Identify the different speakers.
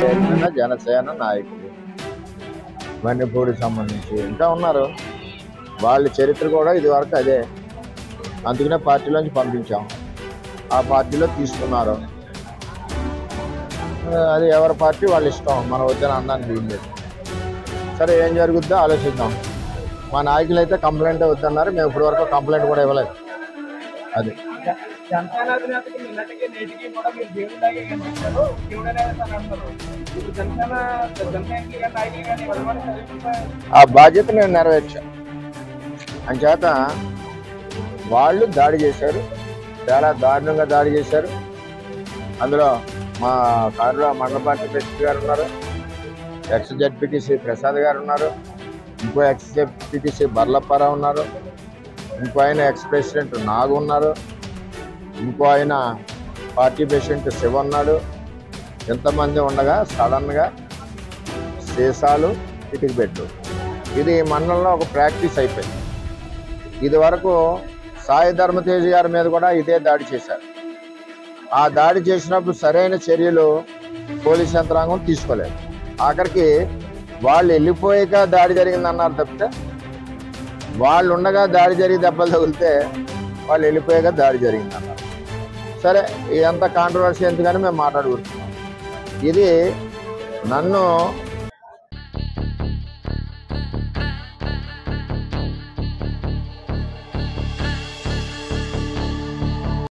Speaker 1: చెందిన జనసేన నాయకులు మణిపూర్కి సంబంధించి ఇంకా ఉన్నారు. వాళ్ళ చరిత్ర కూడా ఇదివరకు అదే. అందుకనే పార్టీలోంచి పంపించాం. ఆ పార్టీలో తీసుకున్నారు. అది ఎవరి పార్టీ వాళ్ళ ఇష్టం. మన వద్దని అనడానికి ఏం లేదు. సరే, ఏం జరుగుద్దో ఆలోచిద్దాం. మా నాయకులు అయితే కంప్లైంట్ వద్దన్నారు. మేము ఇప్పటి వరకు కంప్లైంట్ కూడా ఇవ్వలేదు. అది ఆ బాధ్యత నేను నెరవేర్చాను. అంచేత వాళ్ళు దాడి చేశారు, చాలా దారుణంగా దాడి చేశారు. అందులో మా కారులో మండల పార్టీ ప్రెసిడెంట్ గారు ఉన్నారు, ఎక్స్ జడ్పీటీసీ ప్రసాద్ గారు ఉన్నారు, ఇంకో ఎక్స్ జడ్పీటీసీ బర్లప్పారావు ఉన్నారు, ఇంకో ఆయన ఎక్స్ ప్రెసిడెంట్ నాగు ఉన్నారు, ఇంకో ఆయన పార్టీ ప్రెసిడెంట్ శివ ఉన్నాడు. ఎంతమంది ఉండగా సడన్గా సీసాలు ఇటుకు పెట్టు. ఇది మండలంలో ఒక ప్రాక్టీస్ అయిపోయింది. ఇది వరకు సాయి ధర్మతేజ్ గారి మీద కూడా ఇదే దాడి చేశారు. ఆ దాడి చేసినప్పుడు సరైన చర్యలు పోలీస్ యంత్రాంగం తీసుకోలేదు. ఆఖరికి వాళ్ళు వెళ్ళిపోయాక దాడి జరిగిందన్నారు తప్పితే, వాళ్ళు ఉండగా దాడి జరిగి దెబ్బలు తగిలితే వాళ్ళు వెళ్ళిపోయాక దాడి జరిగిందన్నారు. సరే, ఇదంతా కాంట్రవర్సీ ఎందుకని మేము మాట్లాడుకుంటున్నాం. ఇది నన్ను